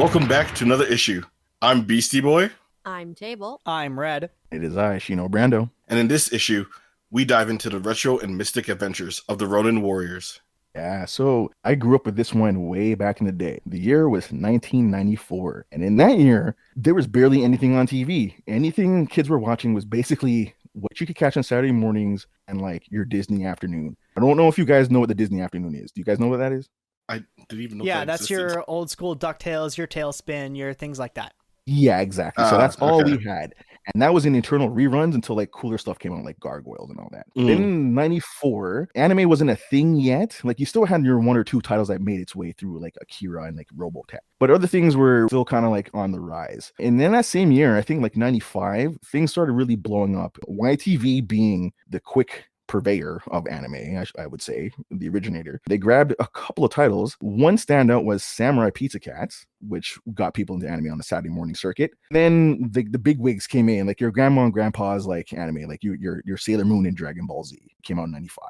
Welcome back to another issue. I'm Beastie Boy, I'm Table. I'm Red. It is I, Shino Brando. and in this issue, we dive into the retro and mystic adventures of the Ronin Warriors. Yeah, so I grew up with this one way back in the day. The year was 1994, and in that year, there was barely anything on TV. Anything kids were watching was basically what you could catch on Saturday mornings and like your Disney afternoon. I don't know if you guys know what the Disney afternoon is. Do you guys know what that is? I didn't even know Yeah, that that's existed. your old school DuckTales, your Tailspin, your things like that. Yeah, exactly. So that's all okay. we had. And that was in internal reruns until like cooler stuff came out, like Gargoyles and all that. Mm. In 94, anime wasn't a thing yet. Like you still had your one or two titles that made its way through like Akira and like Robotech. But other things were still kind of like on the rise. And then that same year, I think like 95, things started really blowing up. YTV being the quick purveyor of anime, I would say, the originator. They grabbed a couple of titles. One standout was Samurai Pizza Cats, which got people into anime on the Saturday morning circuit. Then the big wigs came in, like your grandma and grandpa's like anime, like your Sailor Moon and Dragon Ball Z came out in 95.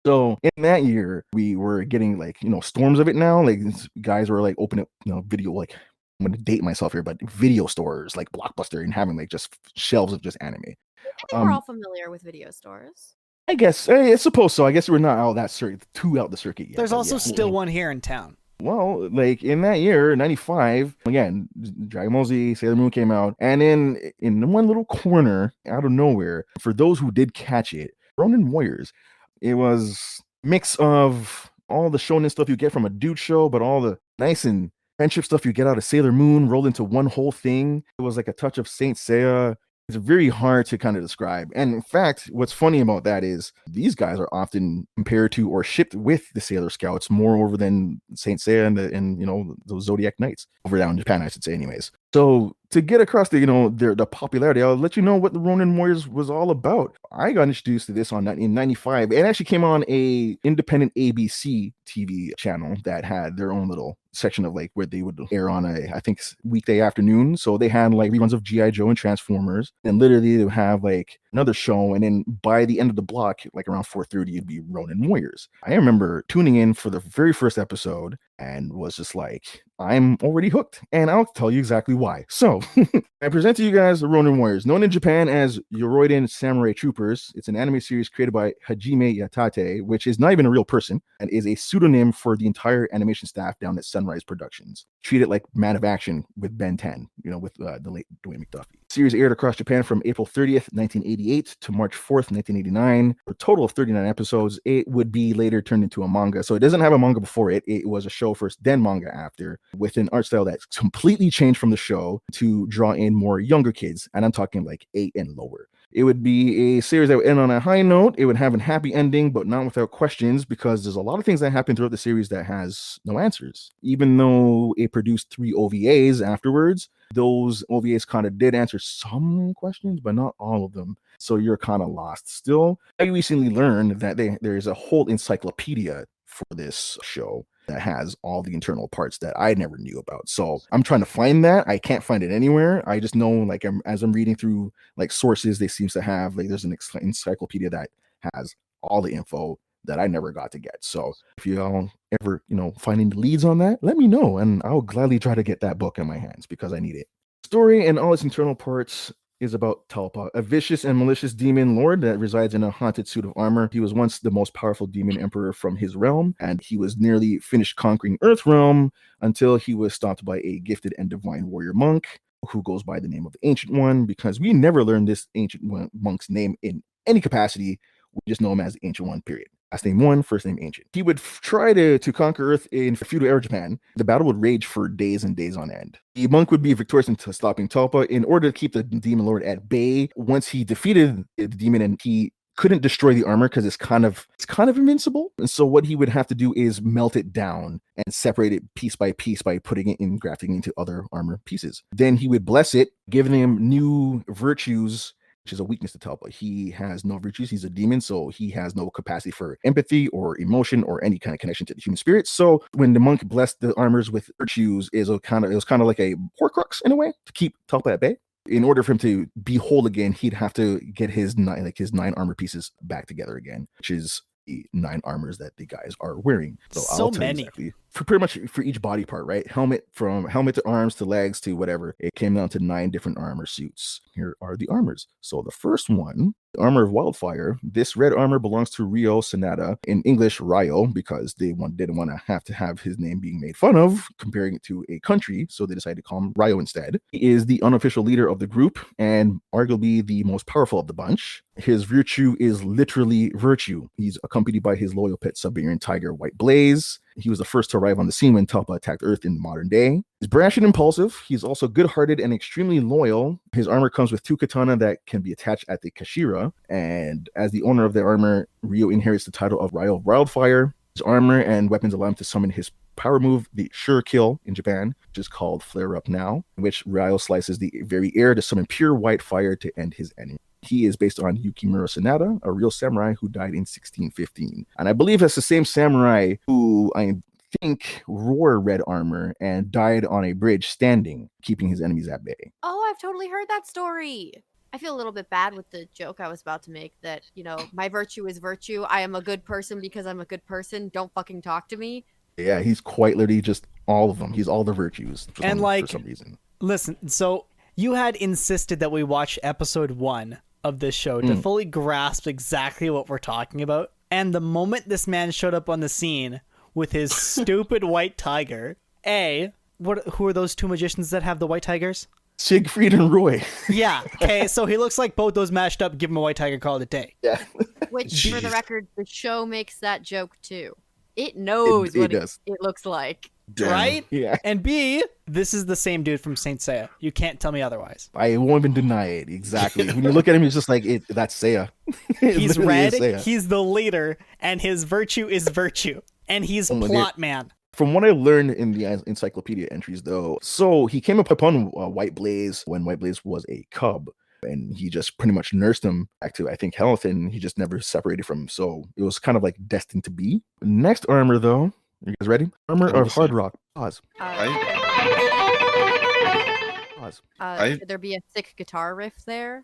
So in that year, we were getting like, storms of it now. Like guys were like opening, video, like I'm going to date myself here, but video stores like Blockbuster and having like just shelves of just anime. I think we're all familiar with video stores. I guess I suppose so. I guess we're not out that too out the circuit yet. There's also still one here in town. Well, like in that year, 95, again, Dragon Ball Z, Sailor Moon came out, and in one little corner out of nowhere, for those who did catch it, Ronin Warriors. It was a mix of all the shonen stuff you get from a dude show, but all the nice and friendship stuff you get out of Sailor Moon rolled into one whole thing. It was like a touch of Saint Seiya. It's very hard to kind of describe. And in fact, what's funny about that is these guys are often compared to or shipped with the Sailor Scouts more over than Saint Seiya and those Zodiac Knights over down in Japan, I should say, anyways. So to get across the popularity, I'll let you know what the Ronin Warriors was all about. I got introduced to this in 95. It actually came on a independent ABC TV channel that had their own little section of like where they would air on I think weekday afternoon. So they had like reruns of G.I. Joe and Transformers, and literally they would have like another show, and then by the end of the block, like around 4:30, it'd be Ronin Warriors. I remember tuning in for the very first episode and was just like, I'm already hooked, and I'll tell you exactly why. So I present to you guys the Ronin Warriors, known in Japan as Yoroiden Samurai Troopers. It's an anime series created by Hajime Yatate, which is not even a real person and is a pseudonym for the entire animation staff down at Sunrise Productions. Treat it like Man of Action with Ben 10, with the late Dwayne McDuffie. The series aired across Japan from April 30th, 1988 to March 4th, 1989. For a total of 39 episodes. It would be later turned into a manga. So it doesn't have a manga before it. It was a show first, then manga after, with an art style that's completely changed from the show to draw in more younger kids. And I'm talking like 8 and lower. It would be a series that would end on a high note. It would have a happy ending, but not without questions, because there's a lot of things that happen throughout the series that has no answers. Even though it produced 3 OVAs afterwards, those OVAs kind of did answer some questions, but not all of them. So you're kind of lost. Still, I recently learned that there's a whole encyclopedia for this show that has all the internal parts that I never knew about. So I'm trying to find that. I can't find it anywhere. I just know, like, as I'm reading through like sources, they seems to have like there's an encyclopedia that has all the info that I never got to get. So if you all ever find any leads on that, let me know, and I'll gladly try to get that book in my hands because I need it. Story and all its internal parts is about Talpa, a vicious and malicious demon lord that resides in a haunted suit of armor. He was once the most powerful demon emperor from his realm, and he was nearly finished conquering Earthrealm until he was stopped by a gifted and divine warrior monk who goes by the name of the Ancient One, because we never learned this Ancient Monk's name in any capacity. We just know him as the Ancient One, period. Last name One, first name Ancient. He would try to conquer Earth in feudal era Japan. The battle would rage for days and days on end. The monk would be victorious in stopping Talpa in order to keep the demon lord at bay. Once he defeated the demon, and he couldn't destroy the armor because it's kind of invincible. And so what he would have to do is melt it down and separate it piece by piece by putting it in, grafting into other armor pieces. Then he would bless it, giving him new virtues, which is a weakness to Talpa. He has no virtues. He's a demon, so he has no capacity for empathy or emotion or any kind of connection to the human spirit. So when the monk blessed the armors with virtues, it was kind of like a Horcrux in a way to keep Talpa at bay. In order for him to be whole again, he'd have to get his 9 armor pieces back together again, which is the 9 armors that the guys are wearing. So I'll tell you many. exactly. for pretty much for each body part, right? Helmet, from helmet to arms to legs to whatever. It came down to 9 different armor suits. Here are the armors. So the first one, the armor of Wildfire. This red armor belongs to Ryo Sanada, in English Ryo, because they didn't want to have his name being made fun of, comparing it to a country, so they decided to call him Ryo instead. He is the unofficial leader of the group and arguably the most powerful of the bunch. His virtue is literally virtue. He's accompanied by his loyal pet Siberian tiger, White Blaze. He was the first to arrive on the scene when Talpa attacked Earth in the modern day. He's brash and impulsive. He's also good-hearted and extremely loyal. His armor comes with 2 katana that can be attached at the Kashira. And as the owner of the armor, Ryo inherits the title of Ryo of Wildfire. His armor and weapons allow him to summon his power move, the Sure Kill in Japan, which is called Flare Up Now, in which Ryo slices the very air to summon pure white fire to end his enemy. He is based on Yukimura Sanada, a real samurai who died in 1615. And I believe that's the same samurai who I think wore red armor and died on a bridge standing, keeping his enemies at bay. Oh, I've totally heard that story. I feel a little bit bad with the joke I was about to make that, my virtue is virtue. I am a good person because I'm a good person. Don't fucking talk to me. Yeah, he's quite literally just all of them. He's all the virtues for some reason. Listen, so you had insisted that we watch episode 1 of this show to fully grasp exactly what we're talking about. And the moment this man showed up on the scene with his stupid white tiger, who are those 2 magicians that have the white tigers? Siegfried and Roy. Yeah. Okay, so he looks like both those mashed up, give him a white tiger, call it a day. Yeah. Which, for the record, the show makes that joke too. It knows what it looks like. Damn. Right? Yeah. And B, this is the same dude from Saint Seiya. You can't tell me otherwise. I won't even deny it. Exactly. When you look at him, it's just like, that's Seiya. He's red, he's the leader, and his virtue is virtue. And he's plot man. From what I learned in the encyclopedia entries, though, so he came upon White Blaze when White Blaze was a cub. And he just pretty much nursed him back to, I think, health, and he just never separated from him. So it was kind of like destined to be. Next armor, though. Are you guys ready? Armor of Hard Rock. Pause. Pause. Could there be a sick guitar riff there?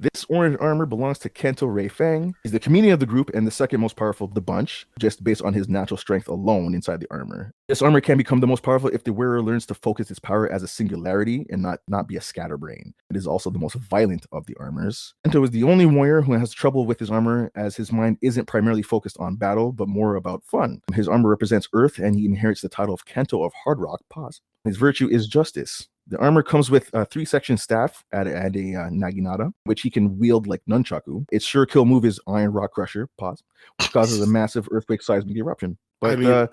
This orange armor belongs to Kento Rei Fang. He's the comedian of the group and the second most powerful of the bunch, just based on his natural strength alone inside the armor. This armor can become the most powerful if the wearer learns to focus its power as a singularity and not be a scatterbrain. It is also the most violent of the armors. Kento is the only warrior who has trouble with his armor, as his mind isn't primarily focused on battle, but more about fun. His armor represents Earth, and he inherits the title of Kento of Hard Rock. Pause. His virtue is justice. The armor comes with a 3-section staff and a naginata, which he can wield like nunchaku. Its sure kill move is Iron Rock Crusher, pause, which causes a massive earthquake seismic eruption. But yeah.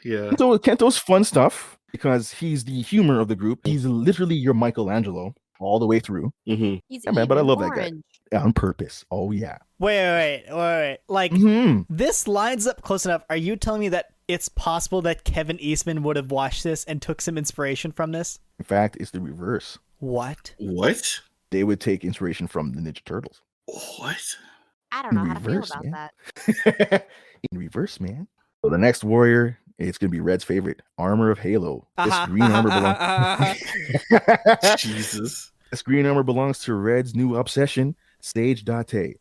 Kento's fun stuff because he's the humor of the group. He's literally your Michelangelo all the way through. Mm-hmm. He's man, but I love orange. that guy on purpose. Oh yeah. Wait. Like this lines up close enough. Are you telling me that it's possible that Kevin Eastman would have watched this and took some inspiration from this? In fact, it's the reverse. What? They would take inspiration from the Ninja Turtles. What? I don't know how to feel about that. In reverse, man. So the next warrior, it's going to be Red's favorite, Armor of Halo. This green armor belongs... Jesus. This green armor belongs to Red's new obsession, Sage Date.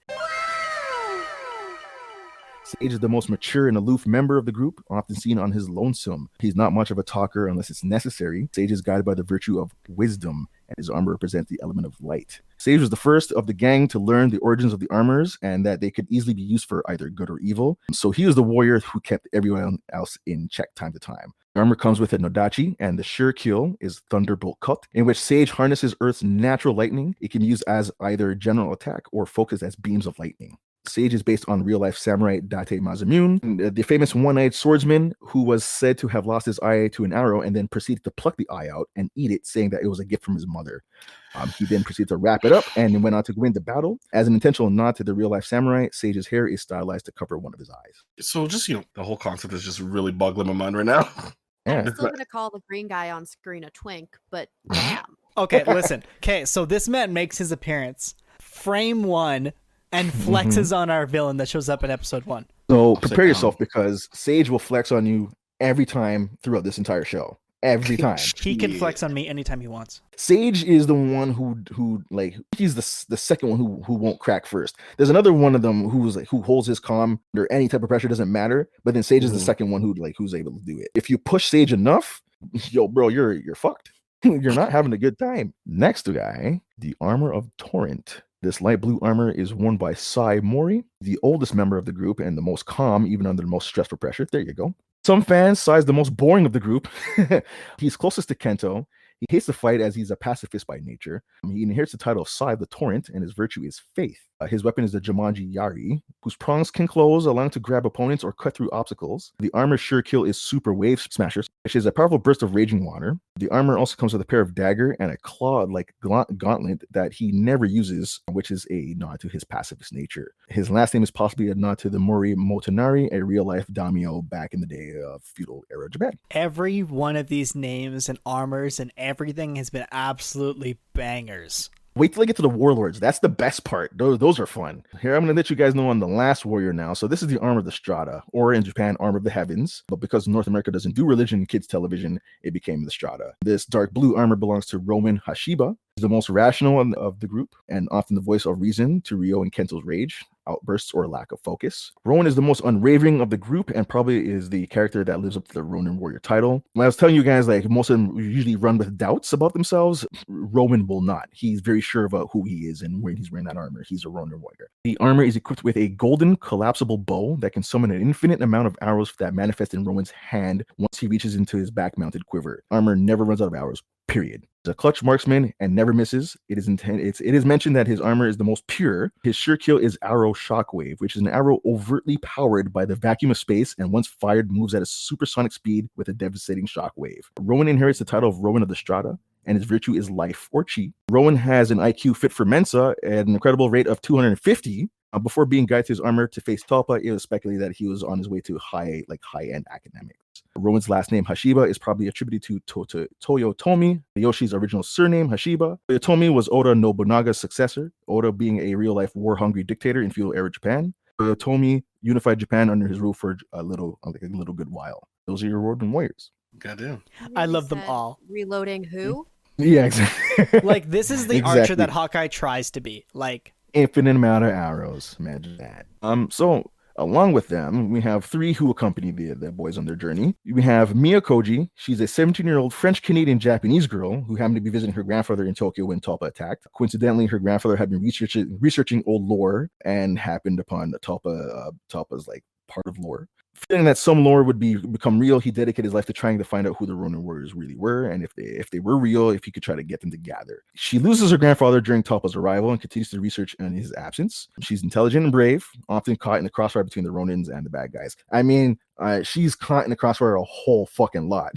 Sage is the most mature and aloof member of the group, often seen on his lonesome. He's not much of a talker unless it's necessary. Sage is guided by the virtue of wisdom, and his armor represents the element of light. Sage was the first of the gang to learn the origins of the armors and that they could easily be used for either good or evil. So he was the warrior who kept everyone else in check time to time. The armor comes with a Nodachi, and the sure kill is Thunderbolt Cut, in which Sage harnesses Earth's natural lightning. It can use as either general attack or focus as beams of lightning. Sage is based on real-life samurai Date Masamune, the famous one-eyed swordsman who was said to have lost his eye to an arrow and then proceeded to pluck the eye out and eat it, saying that it was a gift from his mother. He then proceeded to wrap it up and went on to win the battle. As an intentional nod to the real-life samurai, Sage's hair is stylized to cover one of his eyes. So just, the whole concept is just really boggling my mind right now. Yeah. I'm still going to call the green guy on screen a twink, but damn. Okay, listen. Okay, so this man makes his appearance. Frame 1... and flexes on our villain that shows up in episode 1. So prepare yourself because Sage will flex on you every time throughout this entire show. every time. He can flex on me anytime he wants. Sage is the one who like he's the second one who won't crack first. There's another one of them who's like who holds his calm under any type of pressure, doesn't matter. But then Sage is the second one who's able to do it. If you push Sage enough, yo, bro, you're fucked. You're not having a good time. Next guy, the armor of Torrent. This light blue armor is worn by Sai Mori, the oldest member of the group and the most calm, even under the most stressful pressure. There you go. Some fans, Sai's the most boring of the group. He's closest to Kento. He hates to fight as he's a pacifist by nature. He inherits the title of Sai the Torrent, and his virtue is faith. His weapon is the Jumanji Yari, whose prongs can close, allowing to grab opponents or cut through obstacles. The armor sure kill is Super Wave Smasher, which is a powerful burst of raging water. The armor also comes with a pair of dagger and a claw-like gauntlet that he never uses, which is a nod to his pacifist nature. His last name is possibly a nod to the Mori Motonari, a real-life daimyo back in the day of feudal era Japan. Every one of these names and armors and everything has been absolutely bangers. Wait till I get to the warlords. That's the best part. Those are fun. Here, I'm going to let you guys know on the last warrior now. So this is the armor of the Strata, or in Japan, armor of the heavens. But because North America doesn't do religion in kids television, it became the Strata. This dark blue armor belongs to Roman Hashiba. He's the most rational of the group and often the voice of reason to Ryo and Kento's rage, outbursts, or lack of focus. Rowan is the most unwavering of the group and probably is the character that lives up to the Ronin Warrior title. When I was telling you guys, like, most of them usually run with doubts about themselves, Rowan will not. He's very sure about who he is and when he's wearing that armor. He's a Ronin Warrior. The armor is equipped with a golden collapsible bow that can summon an infinite amount of arrows that manifest in Rowan's hand once he reaches into his back-mounted quiver. Armor never runs out of arrows, period. He's a clutch marksman and never misses. It is mentioned that his armor is the most pure. His sure kill is Arrow Shockwave, which is an arrow overtly powered by the vacuum of space and once fired moves at a supersonic speed with a devastating shockwave. Rowan inherits the title of Rowan of the Strata, and his virtue is life or chi. Rowan has an IQ fit for Mensa at an incredible rate of 250. Before being guided to his armor to face Talpa, it was speculated that he was on his way to high-end academics. Rowan's last name, Hashiba, is probably attributed to Toyotomi, Yoshi's original surname, Hashiba. Toyotomi was Oda Nobunaga's successor, Oda being a real-life war-hungry dictator in feudal-era Japan. Toyotomi unified Japan under his rule for a little good while. Those are your Ronin Warriors. Goddamn. I love them all. Reloading who? Yeah, exactly. Like, this is the Exactly. archer that Hawkeye tries to be. Like, Infinite amount of arrows. Imagine that. So along with them, we have three who accompany the boys on their journey. We have Mia Koji. She's a 17-year-old French-Canadian Japanese girl who happened to be visiting her grandfather in Tokyo when Talpa attacked. Coincidentally, her grandfather had been researching old lore and happened upon Talpa's like part of lore. Feeling that some lore would become real, he dedicated his life to trying to find out who the Ronin Warriors really were, and if they were real, if he could try to get them to gather. She loses her grandfather during Talpa's arrival and continues to research in his absence. She's intelligent and brave, often caught in the crossfire between the Ronins and the bad guys. I mean, she's caught in the crossfire a whole fucking lot.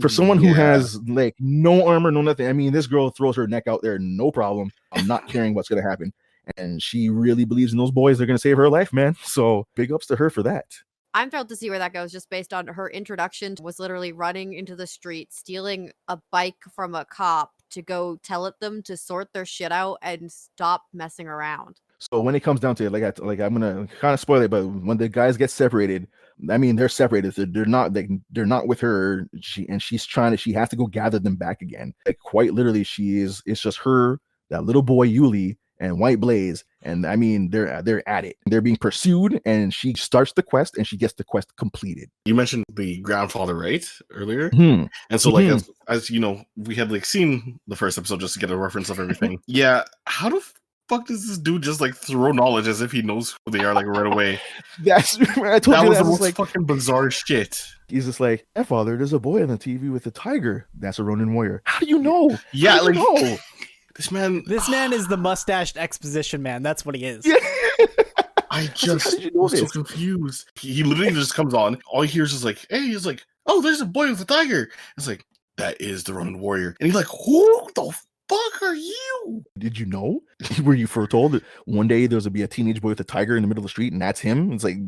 For someone who has like no armor, no nothing. I mean, this girl throws her neck out there, no problem. I'm not caring what's gonna happen. And she really believes in those boys. They're gonna save her life, man. So big ups to her for that. I'm thrilled to see where that goes just based on her introduction was literally running into the street, stealing a bike from a cop to go tell them to sort their shit out and stop messing around. So when it comes down to it, I'm gonna kind of spoil it, but when the guys get separated, I mean they're separated. They're not with her. She has to go gather them back again. Like quite literally, it's just her, that little boy Yuli, and White Blaze, and I mean they're at it. They're being pursued, and she starts the quest, and she gets the quest completed. You mentioned the grandfather, right, earlier? Hmm. And so, like, as you know, we had like seen the first episode just to get a reference of everything. Yeah, how the fuck does this dude just like throw knowledge as if he knows who they are like right away? That's I told That you was the that most like fucking bizarre shit. he's just like, "Hey, father, there's a boy on the TV with a tiger. That's a Ronin Warrior. How do you know? Yeah, How do you like know?" this man is the mustached exposition man. That's what he is. Yeah. I How just did you know was so this? confused. He literally just comes on. All he hears is like, "Hey," he's like, "Oh, there's a boy with a tiger." It's like, that is the Ronin Warrior. And he's like, "Who the fuck are you?" Did you know? Were you foretold that one day there's gonna be a teenage boy with a tiger in the middle of the street, and that's him? It's like,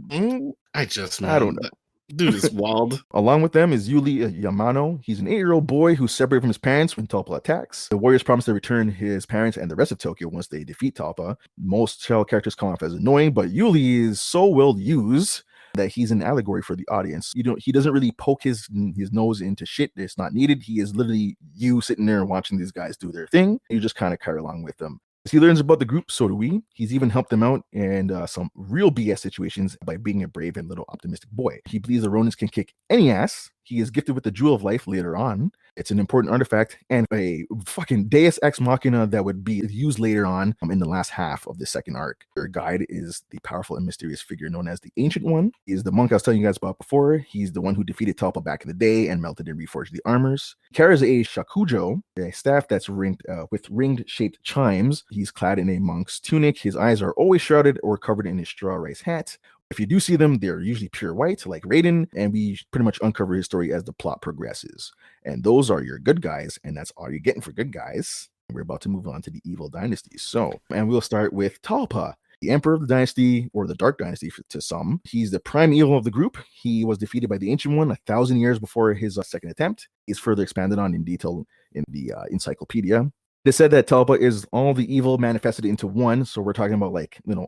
I don't know. that Dude is wild. Along with them is Yuli Yamano. He's an 8-year-old boy who's separated from his parents when Talpa attacks. The Warriors promise to return his parents and the rest of Tokyo once they defeat Talpa. Most child characters come off as annoying, but Yuli is so well used that he's an allegory for the audience. He doesn't really poke his nose into shit that's not needed. He is literally you sitting there watching these guys do their thing. You just kind of carry along with them. As he learns about the group, so do we. He's even helped them out in some real BS situations by being a brave and little optimistic boy. He believes the Ronins can kick any ass. He is gifted with the Jewel of Life later on. It's an important artifact and a fucking Deus Ex Machina that would be used later on in the last half of the second arc. Their guide is the powerful and mysterious figure known as the Ancient One. He is the monk I was telling you guys about before. He's the one who defeated Talpa back in the day and melted and reforged the armors. Carries a shakujo, a staff that's ringed with ringed-shaped chimes. He's clad in a monk's tunic. His eyes are always shrouded or covered in a straw rice hat. If you do see them, they're usually pure white, like Raiden, and we pretty much uncover his story as the plot progresses. And those are your good guys, and that's all you're getting for good guys. We're about to move on to the evil dynasties. And we'll start with Talpa, the emperor of the dynasty, or the Dark Dynasty to some. He's the prime evil of the group. He was defeated by the Ancient One 1,000 years before his second attempt. He's further expanded on in detail in the encyclopedia. They said that Talpa is all the evil manifested into one. So we're talking about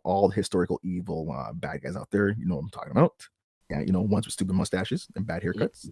all the historical evil bad guys out there. You know what I'm talking about. Yeah, ones with stupid mustaches and bad haircuts.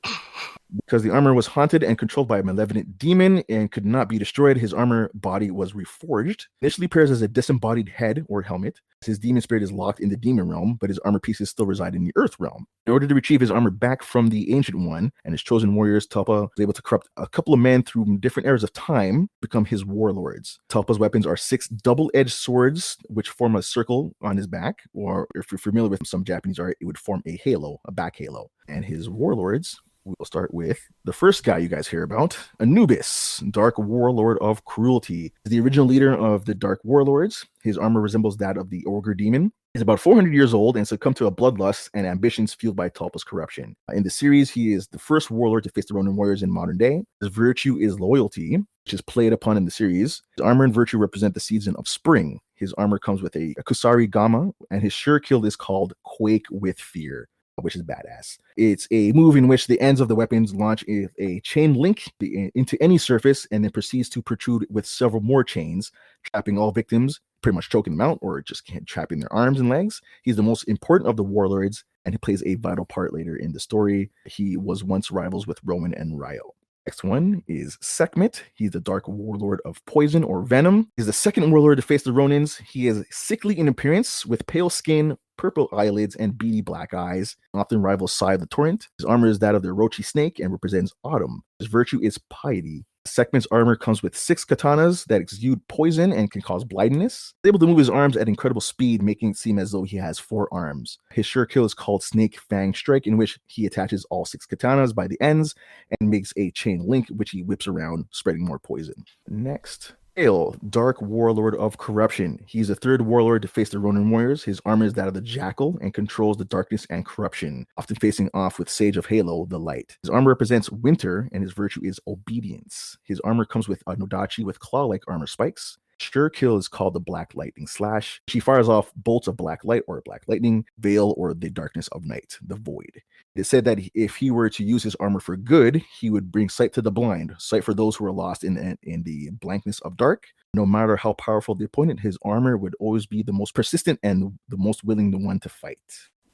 Because the armor was haunted and controlled by a malevolent demon and could not be destroyed, his armor body was reforged. Initially appears as a disembodied head or helmet. His demon spirit is locked in the demon realm, but his armor pieces still reside in the earth realm. In order to retrieve his armor back from the Ancient One and his chosen warriors, Talpa was able to corrupt a couple of men through different eras of time, become his warlords. Talpa's weapons are 6 double-edged swords, which form a circle on his back, or if you're familiar with some Japanese art, it would form a halo, a back halo. And his warlords, we'll start with the first guy you guys hear about, Anubis, Dark Warlord of Cruelty. The original leader of the Dark Warlords. His armor resembles that of the Ogre Demon. He's about 400 years old and succumbed to a bloodlust and ambitions fueled by Talpa's corruption. In the series, he is the first warlord to face the Ronin Warriors in modern day. His virtue is loyalty, which is played upon in the series. His armor and virtue represent the season of spring. His armor comes with a Kusari Gama, and his sure kill is called Quake with Fear, which is badass. It's a move in which the ends of the weapons launch a chain link into any surface and then proceeds to protrude with several more chains, trapping all victims, pretty much choking them out or just trapping their arms and legs. He's the most important of the warlords, and he plays a vital part later in the story. He was once rivals with Roman and Ryo. Next one is Sekhmet. He's the Dark Warlord of Poison or Venom. He's the second warlord to face the Ronins. He is sickly in appearance with pale skin, purple eyelids, and beady black eyes, often rivals Sai the Torrent. His armor is that of the Orochi snake and represents autumn. His virtue is piety. Sekhmet's armor comes with 6 katanas that exude poison and can cause blindness. He's able to move his arms at incredible speed, making it seem as though he has 4 arms. His sure kill is called Snake Fang Strike, in which he attaches all 6 katanas by the ends and makes a chain link, which he whips around, spreading more poison. Next, Gale, Dark Warlord of Corruption. He's the third warlord to face the Ronin Warriors. His armor is that of the Jackal and controls the darkness and corruption, often facing off with Sage of Halo, the light. His armor represents winter, and his virtue is obedience. His armor comes with a Nodachi with claw-like armor spikes. Sure kill is called the Black Lightning Slash. She fires off bolts of black light or black lightning, veil, or the darkness of night, the void. It said that if he were to use his armor for good, he would bring sight to the blind, sight for those who are lost in the blankness of dark. No matter how powerful the opponent, his armor would always be the most persistent and the most willing one to fight.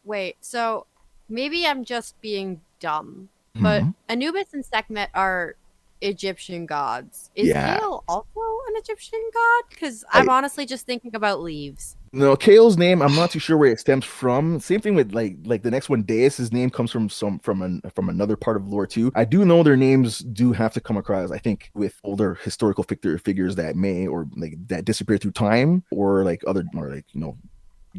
Wait, so maybe I'm just being dumb, but Anubis and Sekhmet are Egyptian gods. Is Kale also an Egyptian god? Because I'm honestly just thinking about leaves. No, Kale's name, I'm not too sure where it stems from. Same thing with like the next one, Deus. His name comes from another part of lore too. I do know their names do have to come across, I think, with older historical figures that may or that disappear through time, or other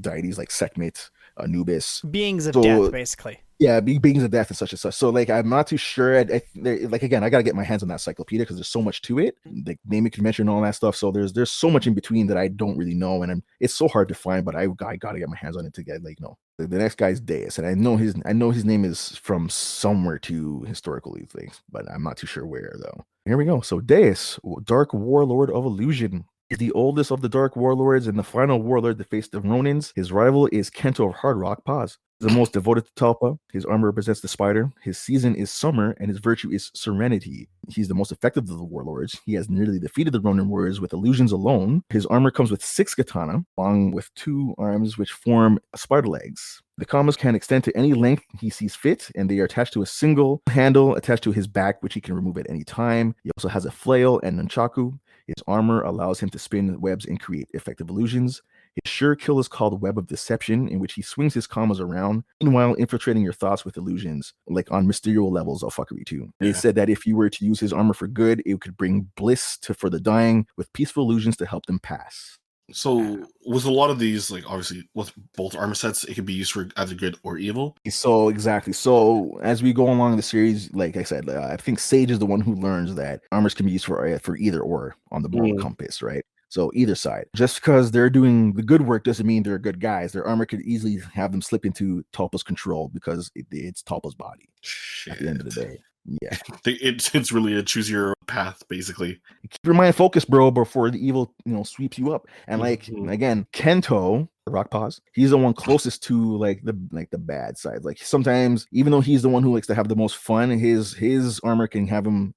deities like Sekhmet, Anubis, beings of death, basically. Yeah, beings of death and such and such. So I'm not too sure. Again, I gotta get my hands on that encyclopedia because there's so much to it, like naming convention and all that stuff. So there's so much in between that I don't really know, and it's so hard to find. But I gotta get my hands on it to get The next guy's Deus, and I know his name is from somewhere to historically things, but I'm not too sure where though. Here we go. So Deus, Dark Warlord of Illusion. Is the oldest of the Dark Warlords and the final warlord to face the Ronins. His rival is Kento of Hard Rock. Pause. The most devoted to Talpa. His armor represents the spider. His season is summer, and his virtue is serenity. He's the most effective of the warlords. He has nearly defeated the Ronin Warriors with illusions alone. His armor comes with 6 katana, along with 2 arms which form spider legs. The commas can extend to any length he sees fit, and they are attached to a single handle attached to his back, which he can remove at any time. He also has a flail and nunchaku. His armor allows him to spin webs and create effective illusions. His sure kill is called Web of Deception, in which he swings his commas around, meanwhile infiltrating your thoughts with illusions, like on Mysterio levels of fuckery too. Yeah. They said that if you were to use his armor for good, it could bring bliss for the dying, with peaceful illusions to help them pass. So with a lot of these, like obviously with both armor sets, it can be used for either good or evil. So exactly. So as we go along the series, like I said, I think Sage is the one who learns that armors can be used for either or on the moral compass, right? So either side. Just because they're doing the good work doesn't mean they're good guys. Their armor could easily have them slip into Tulpa's control because it's Tulpa's body. Shit. At the end of the day. Yeah. It's really a choose your path, basically. Keep your mind focused, bro, before the evil, sweeps you up. And like again, Kento, Rock Paws, he's the one closest to like the bad side. Like sometimes, even though he's the one who likes to have the most fun, his armor can have him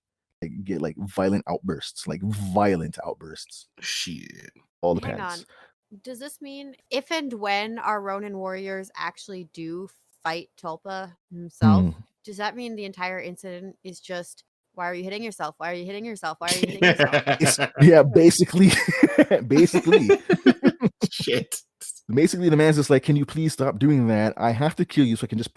get like violent outbursts. Shit. All Hang depends. on. Does this mean if and when our Ronin warriors actually do fight Tulpa himself, does that mean the entire incident is just, why are you hitting yourself? Why are you hitting yourself? Why are you hitting yourself? Yeah, basically. Shit. Basically, the man's just like, can you please stop doing that? I have to kill you so I can just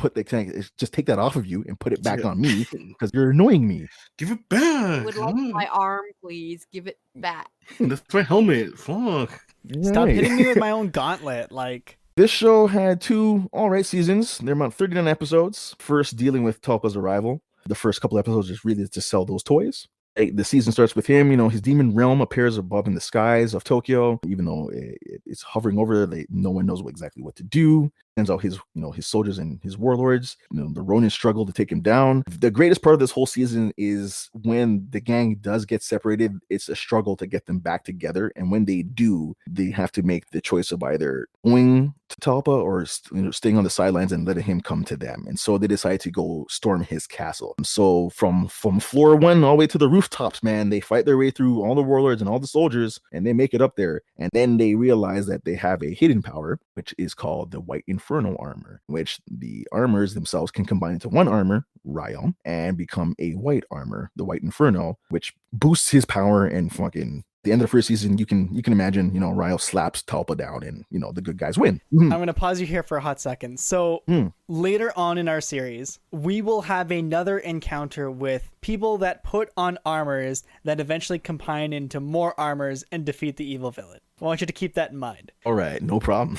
just take that off of you and put it back on me because you're annoying me. Give it back. I would like my arm, please. Give it back. That's my helmet. Fuck. Stop hitting me with my own gauntlet. Like, this show had 2 alright seasons. They're about 39 episodes. First, dealing with Tulpa's arrival. The first couple episodes is really to sell those toys. The season starts with him. His demon realm appears above in the skies of Tokyo, even though it's hovering over there. No one knows exactly what to do. Sends out his soldiers and his warlords. The Ronin struggle to take him down. The greatest part of this whole season is when the gang does get separated. It's a struggle to get them back together, and when they do, they have to make the choice of either going to Talpa or staying on the sidelines and letting him come to them. And so they decide to go storm his castle. So from floor 1 all the way to the rooftops, man, they fight their way through all the warlords and all the soldiers, and they make it up there. And then they realize that they have a hidden power, which is called the White Inferno armor, which the armors themselves can combine into one armor, Ryo, and become a white armor, the White Inferno, which boosts his power. And fucking the end of the first season, you can imagine, Ryo slaps Talpa down and, the good guys win. I'm going to pause you here for a hot second. So later on in our series, we will have another encounter with people that put on armors that eventually combine into more armors and defeat the evil villain. I want you to keep that in mind. All right, no problem.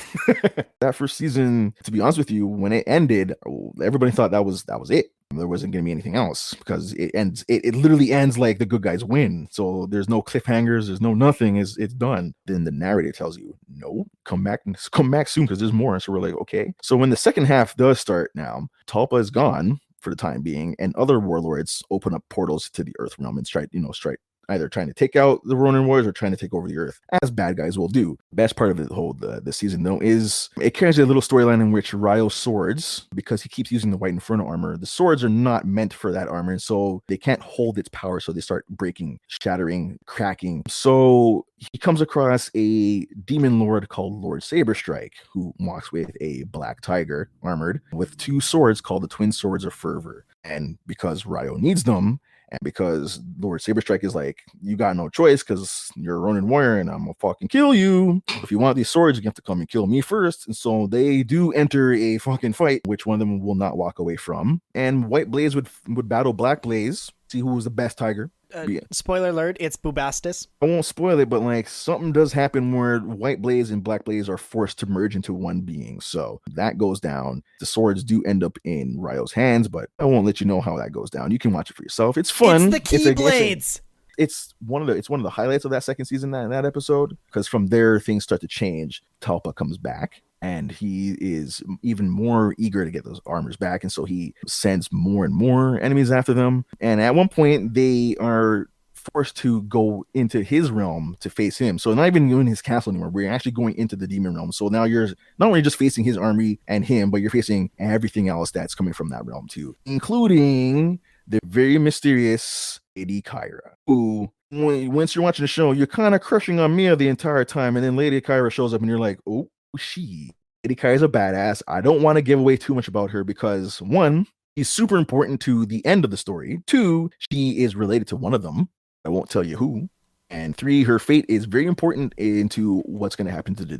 That first season, to be honest with you, when it ended, everybody thought that was it. There wasn't going to be anything else because it ends. It literally ends like the good guys win. So there's no cliffhangers. There's no nothing. It's done. Then the narrator tells you, no, come back soon because there's more. So we're like, okay. So when the second half does start now, Talpa is gone for the time being, and other warlords open up portals to the Earth realm and strike either trying to take out the Ronin Warriors or trying to take over the Earth, as bad guys will do. Best part of the season, though, is it carries a little storyline in which Ryo's swords, because he keeps using the White Inferno armor, the swords are not meant for that armor, and so they can't hold its power, so they start breaking, shattering, cracking. So he comes across a demon lord called Lord Saberstrike, who walks with a black tiger, armored, with 2 swords called the Twin Swords of Fervor. And because Ryo needs them, and because Lord Saberstrike is like, you got no choice because you're a Ronin warrior and I'm gonna fucking kill you. If you want these swords, you have to come and kill me first. And so they do enter a fucking fight, which one of them will not walk away from. And White Blaze would battle Black Blaze, see who was the best tiger. Spoiler alert, it's Boobastis. I won't spoil it, but like something does happen where White Blaze and Black Blaze are forced to merge into one being. So that goes down. The swords do end up in Ryo's hands, but I won't let you know how that goes down. You can watch it for yourself. It's fun. It's the Keyblades. It's one of the highlights of that second season, that episode, because from there things start to change. Talpa comes back, and he is even more eager to get those armors back, and so he sends more and more enemies after them. And at one point, they are forced to go into his realm to face him. So not even in his castle anymore. We're actually going into the demon realm. So now you're not only just facing his army and him, but you're facing everything else that's coming from that realm too, including the very mysterious Lady Kayura, who, once you're watching the show, you're kind of crushing on Mia the entire time, and then Lady Kayura shows up and you're like, oh, she. Lady Kai is a badass. I don't want to give away too much about her because one, she's super important to the end of the story. Two, she is related to one of them. I won't tell you who. And three, her fate is very important into what's going to happen to the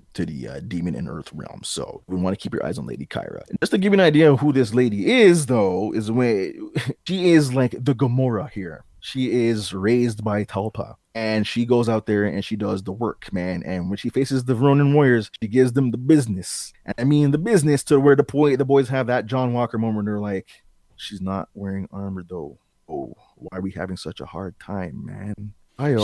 demon and earth realm. So we want to keep your eyes on Lady Kayura. And just to give you an idea of who this lady is, though, is when she is like the Gamora here. She is raised by Talpa, and she goes out there and she does the work, man. And when she faces the Ronin Warriors, she gives them the business. And I mean the business to where the boys have that John Walker moment. They're like, she's not wearing armor though. Oh, why are we having such a hard time, man?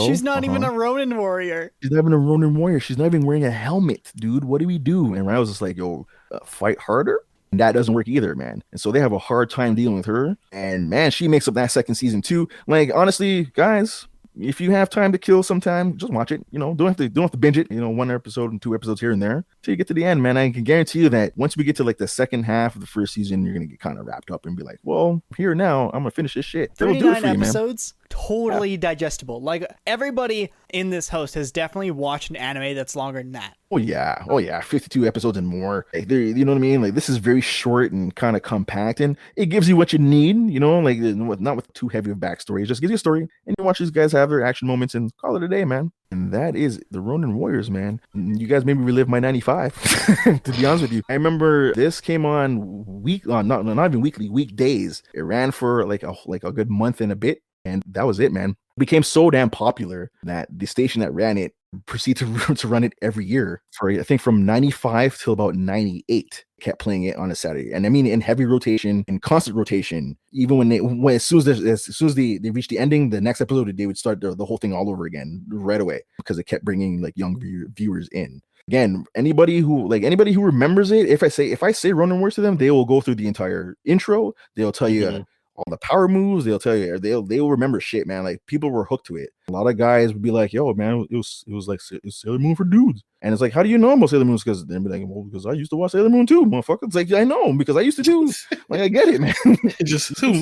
She's not even a Ronin warrior. She's not even a Ronin warrior. She's not even wearing a helmet, dude. What do we do? And I was just like, yo, fight harder? And that doesn't work either, man. And so they have a hard time dealing with her. And man, she makes up that second season too. Like, honestly, guys, if you have time to kill sometime, just watch it. You know, don't have to binge it, you know, 1 episode and 2 episodes here and there till you get to the end, man. I can guarantee you that once we get to like the second half of the first season, you're gonna get kind of wrapped up and be like, well, here now, I'm gonna finish this shit. 39 episodes, totally digestible. Like, everybody in this host has definitely watched an anime that's longer than that. Oh yeah, 52 episodes and more. Like, you know what I mean? Like, this is very short and kind of compact, and it gives you what you need. You know, like not with too heavy of backstory. It just gives you a story, and you watch these guys have their action moments and call it a day, man. And that is the Ronin Warriors, man. You guys made me relive my 95. To be honest with you, I remember this came on not even weekly, weekdays. It ran for like a good month and a bit, and that was it, man. It became so damn popular that the station that ran it proceeded to run it every year for, I think, from 95 till about 98. Kept playing it on a Saturday, and I mean in heavy rotation, in constant rotation. Even when as soon as they reached the ending, the next episode they would start the whole thing all over again right away, because it kept bringing like young viewers in. Again, anybody who remembers it, if I say Ronin Warriors to them, they will go through the entire intro. They'll tell you all the power moves. They'll tell you they'll remember shit, man. Like, people were hooked to it. A lot of guys would be like, yo, man, it was like Sailor Moon for dudes. And it's like, how do you know about Sailor Moon? Because they'd be like, well, because I used to watch Sailor Moon too, motherfucker. It's like, I know, because I used to too. Like, I get it, man. Just Sailor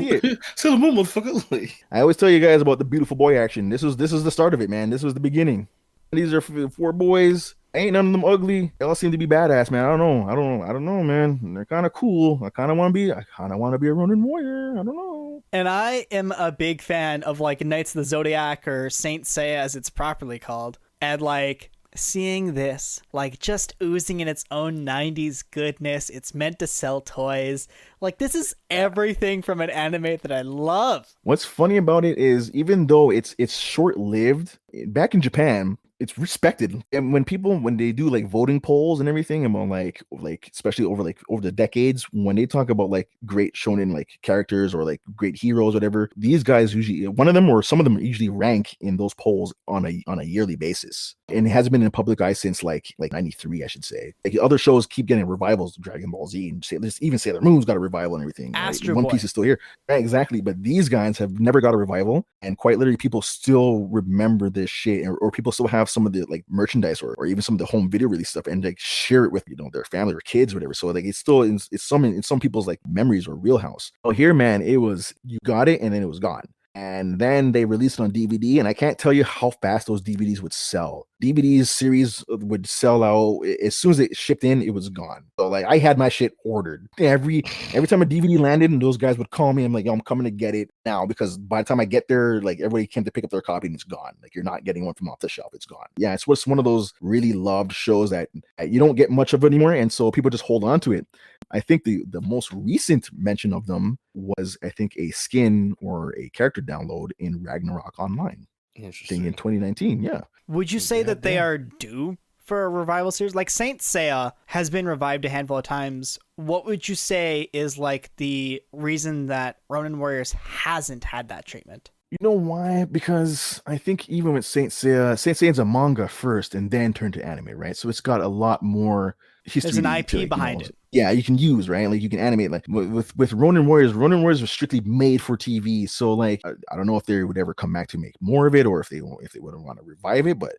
Moon, motherfucker. Like, I always tell you guys about the beautiful boy action. This is the start of it, man. This was the beginning. These are 4 boys. Ain't none of them ugly. They all seem to be badass, man. I don't know, man. They're kind of cool. I kind of want to be a Ronin warrior. I don't know. And I am a big fan of like Knights of the Zodiac, or Saint Seiya as it's properly called. And like, seeing this, like, just oozing in its own 90s goodness. It's meant to sell toys. Like, this is everything from an anime that I love. What's funny about it is, even though it's short-lived, back in Japan, it's respected. And when they do like voting polls and everything, and like especially over the decades, when they talk about like great shonen like characters or like great heroes, whatever, these guys usually, one of them or some of them usually rank in those polls on a yearly basis. And it hasn't been in public eye since like 93, I should say. Like, other shows keep getting revivals, Dragon Ball Z, and even Sailor Moon's got a revival and everything. Astro One Boy. Piece is still here. Right, exactly. But these guys have never got a revival, and quite literally people still remember this shit, or people still have some of the like merchandise or even some of the home video release stuff, and like share it with, you know, their family or kids or whatever. So like, it's still in some people's like memories or wheelhouse. Oh, here, man, it was, you got it and then it was gone. And then they released it on DVD, and I can't tell you how fast those DVDs would sell. DVDs series would sell out as soon as it shipped in. It was gone. So like, I had my shit ordered. Every time a DVD landed, and those guys would call me, I'm like, yo, I'm coming to get it now, because by the time I get there, like, everybody came to pick up their copy and it's gone. Like, you're not getting one from off the shelf. It's gone. Yeah, it's one of those really loved shows that you don't get much of anymore, and so people just hold on to it. I think the most recent mention of them was, I think, a skin or a character download in Ragnarok Online. Thing in 2019. Yeah. Would you say that they are due for a revival series? Like, Saint Seiya has been revived a handful of times. What would you say is like the reason that Ronin Warriors hasn't had that treatment? You know why? Because I think even with Saint Seiya's a manga first and then turned to anime, right? So it's got a lot more history. There's an IP behind it. Yeah, you can use, right? Like, you can animate. Like, with Ronin Warriors was strictly made for TV. So like, I don't know if they would ever come back to make more of it, or if they wouldn't want to revive it. But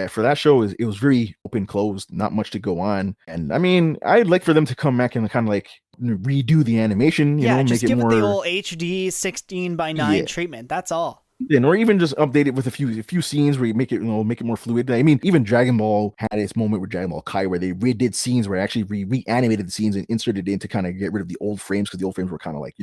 for that show, it was very open closed, not much to go on. And I mean, I'd like for them to come back and kind of like redo the animation. You know, just make give it more the old HD 16:9 treatment. That's all. or even just update it with a few scenes where you make it, make it more fluid. I mean, even Dragon Ball had its moment with Dragon Ball Kai where they redid scenes where actually reanimated the scenes and inserted it in to kind of get rid of the old frames, because the old frames were kind of like,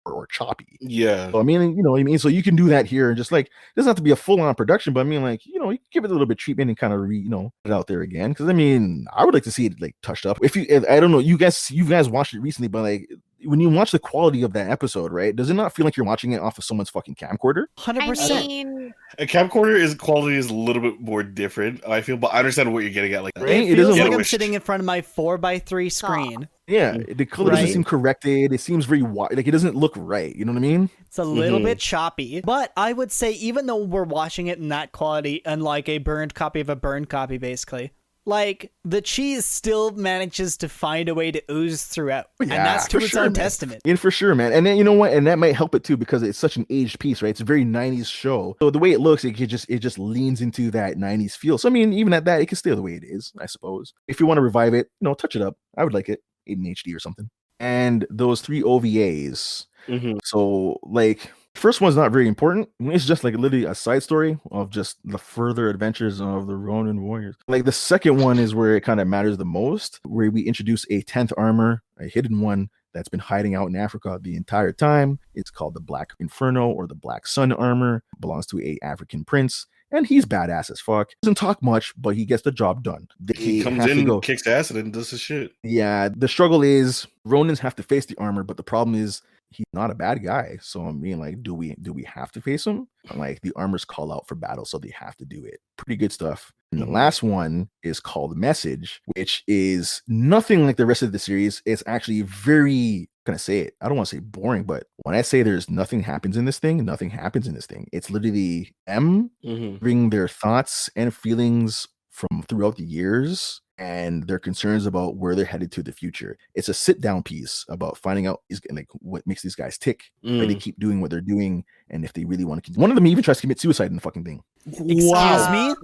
or choppy. Yeah. So I mean, what I mean? So you can do that here, and just like, it doesn't have to be a full on production, but I mean, like, you can give it a little bit treatment and kind of put it out there again. Because I mean, I would like to see it like touched up. If I don't know, you guys watched it recently, but like, when you watch the quality of that episode, right? Does it not feel like you're watching it off of someone's fucking camcorder? 100%. I mean, A camcorder quality is a little bit more different, I feel, but I understand what you're getting at. Like, Right? It It feels doesn't like look- I'm sitting in front of my 4:3 screen. Yeah, the color doesn't Right. seem corrected. It seems very wide. Like, it doesn't look right. You know what I mean? It's a little Mhm. bit choppy, but I would say even though we're watching it in that quality, unlike a burned copy of a burned copy, basically, like, the cheese still manages to find a way to ooze throughout. And Yeah, that's to for its sure, own man. testament. Yeah, for sure, man. And then, you know what? And that might help it too, because it's such an aged piece, right? It's a very 90s show. So the way it looks, it just leans into that 90s feel. So I mean, even at that, it can stay the way it is, I suppose. If you want to revive it, touch it up. I would like it in HD or something. And those 3 OVAs. Mhm. So, like, first one's not very important. It's just like literally a side story of just the further adventures of the Ronin Warriors. Like, the second one is where it kind of matters the most, where we introduce a 10th armor, a hidden one that's been hiding out in Africa the entire time. It's called the Black Inferno, or the Black Sun armor. It belongs to a African prince, and he's badass as fuck. Doesn't talk much, but he gets the job done. He They comes have to in, go. kicks ass, and then does his shit. Yeah, the struggle is Ronins have to face the armor, but the problem is he's not a bad guy. So I'm being like, do we have to face him? Like, the armors call out for battle, so they have to do it. Pretty good stuff. And the Mhm. last one is called Message, which is nothing like the rest of the series. It's actually very, can I say it? I don't want to say boring, but when I say there's nothing happens in this thing, nothing happens in this thing. It's literally them Mhm. bring their thoughts and feelings from throughout the years and their concerns about where they're headed to the future. It's a sit down piece about finding out like what makes these guys tick, why they Mm. keep doing what they're doing, and if they really want to. One of them even tries to commit suicide in the fucking thing. Excuse me?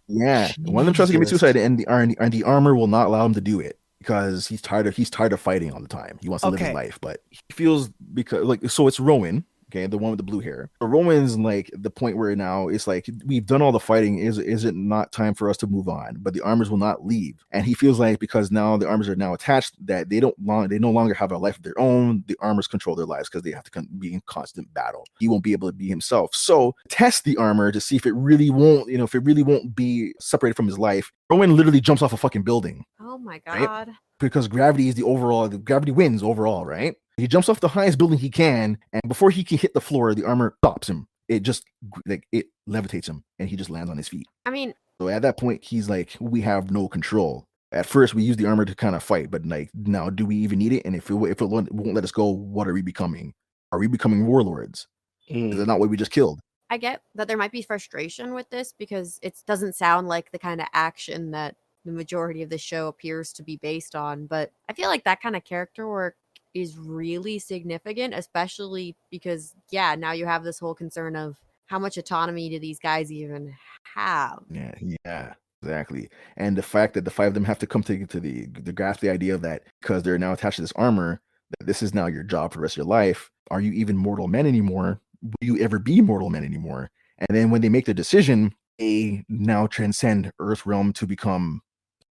Yeah, one of them tries to commit Jesus. suicide, and the armor will not allow him to do it because he's tired of fighting all the time. He wants to live his Okay. life, but he feels because like so it's Rowan. Okay, the one with the blue hair. But Rowan's like the point where now it's like we've done all the fighting. Is it not time for us to move on? But the armors will not leave, and he feels like because now the armors are now attached that they no longer have a life of their own. The armors control their lives because they have to be in constant battle. He won't be able to be himself. So test the armor to see if it really won't be separated from his life. Rowan literally jumps off a fucking building oh my Right? god. because gravity is the gravity wins overall, right? He jumps off the highest building he can, and before he can hit the floor, the armor stops him. It just like it levitates him, and he just lands on his feet. I mean, So at that point, he's like, we have no control. At first, we use the armor to kind of fight, but like now, do we even need it? And if it won't let us go, what are we becoming? Are we becoming warlords? Is Mm. that not what we just killed? I get that there might be frustration with this because it doesn't sound like the kind of action that the majority of the show appears to be based on. But I feel like that kind of character work is really significant, especially because, yeah, now you have this whole concern of how much autonomy do these guys even have? Yeah, exactly. And the fact that the 5 of them have to come to the grasp the idea that because they're now attached to this armor, that this is now your job for the rest of your life. Are you even mortal men anymore? Will you ever be mortal men anymore? And then when they make the decision, they now transcend Earth realm to become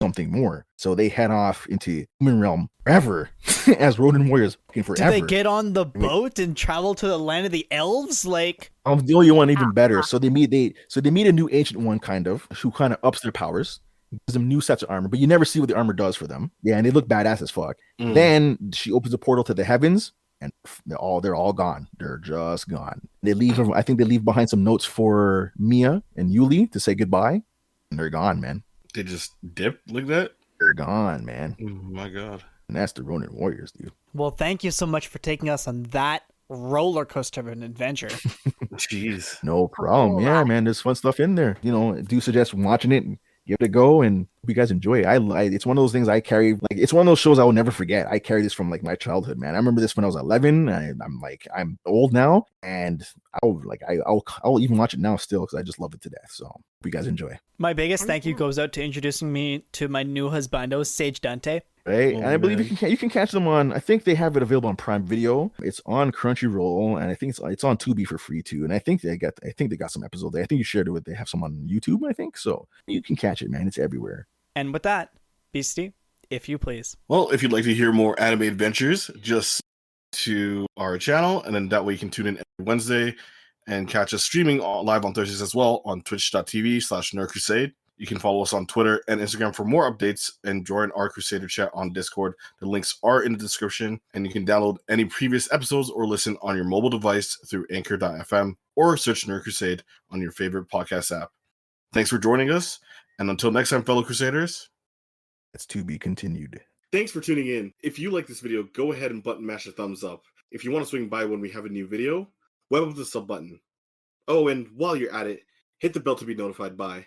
something more. So they head off into human realm forever as Ronin Warriors fucking Did forever. they get on the boat and travel to the land of the elves? Like, The only one even better. So they meet a new ancient one who kind of ups their powers, gives them new sets of armor, but you never see what the armor does for them. Yeah, and they look badass as fuck. Mm. Then she opens a portal to the heavens, and they're all gone. They're just gone. They leave. I think they leave behind some notes for Mia and Yuli to say goodbye, and they're gone, man. They just dip like that? They're gone, man. Oh my god. And that's the Ronin Warriors, dude. well, thank you so much for taking us on that roller coaster of an adventure. Jeez. No problem. Yeah, man. There's fun stuff in there. Do suggest watching it and give it a go. And you guys enjoy it. It's one of those things I carry. Like, it's one of those shows I will never forget. I carry this from like my childhood, man. I remember this when I was 11. I'm old now, and I'll even watch it now still because I just love it to death. So hope you guys enjoy. My biggest thank you goes out to introducing me to my new husbando, Sage Dante. Right, Oh, and I believe man. you can catch them on. I think they have it available on Prime Video. It's on Crunchyroll, and I think it's on Tubi for free too. And I think they got some episodes there. I think you shared it with. They have some on YouTube. I think so. You can catch it, man. It's everywhere. And with that, Beastie, if you please. Well, if you'd like to hear more anime adventures, just to our channel, and then that way you can tune in every Wednesday and catch us streaming live on Thursdays as well on twitch.tv/nerdcrusade. You can follow us on Twitter and Instagram for more updates and join our Crusader chat on Discord. The links are in the description, and you can download any previous episodes or listen on your mobile device through anchor.fm or search Nerd Crusade on your favorite podcast app. Thanks for joining us, and until next time, fellow Crusaders. It's to be continued. Thanks for tuning in. If you like this video, go ahead and button mash a thumbs up. If you want to swing by when we have a new video, web up the sub button. Oh, and while you're at it, hit the bell to be notified by.